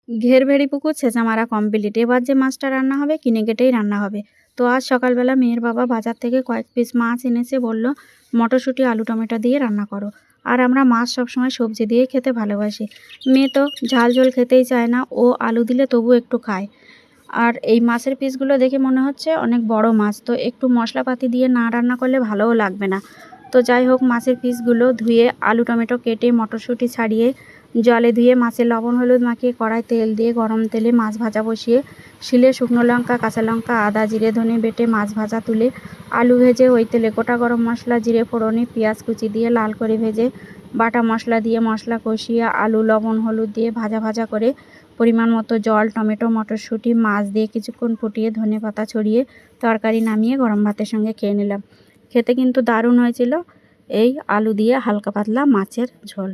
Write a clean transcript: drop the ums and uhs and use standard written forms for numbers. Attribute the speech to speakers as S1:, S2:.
S1: ঘের ভেড়ি পুকুর ছেঁচা মারা কমপ্লিট। এবার যে মাছটা রান্না হবে কিনে কেটেই রান্না হবে। তো আজ সকালবেলা মেয়ের বাবা বাজার থেকে কয়েক পিস মাছ এনেছে, বলল মটরশুঁটি আলু টমেটো দিয়ে রান্না করো। আর আমরা মাছ সবসময় সবজি দিয়ে খেতে ভালোবাসি। মেয়ে তো ঝাল ঝোল খেতেই চায় না, ও আলু দিলে তবু একটু খায়। আর এই মাছের পিসগুলো দেখে মনে হচ্ছে অনেক বড় মাছ, তো একটু মশলাপাতি দিয়ে না রান্না করলে ভালোও লাগবে না। তো যাই হোক, মাছের পিসগুলো ধুয়ে আলু টমেটো কেটে মটরশুঁটি ছাড়িয়ে জলে ধুয়ে মাছের লবণ হলুদ মাখিয়ে কড়াই তেল দিয়ে গরম তেলে মাছ ভাজা বসিয়ে শিলে শুকনো লঙ্কা কাঁচা লঙ্কা আদা জিরে ধনে বেটে মাছ ভাজা তুলে আলু ভেজে ওই তেলে গোটা গরম মশলা জিরে ফোড়নে পেঁয়াজ কুচি দিয়ে লাল করে ভেজে বাটা মশলা দিয়ে মশলা কষিয়ে আলু লবণ হলুদ দিয়ে ভাজা ভাজা করে পরিমাণ মতো জল টমেটো মটরশুঁটি মাছ দিয়ে কিছুক্ষণ ফুটিয়ে ধনেপাতা ছড়িয়ে তরকারি নামিয়ে গরম ভাতের সঙ্গে খেয়ে নিলাম। খেতে কিন্তু দারুণ হয়েছিল এই আলু দিয়ে হালকা পাতলা মাছের ঝোল।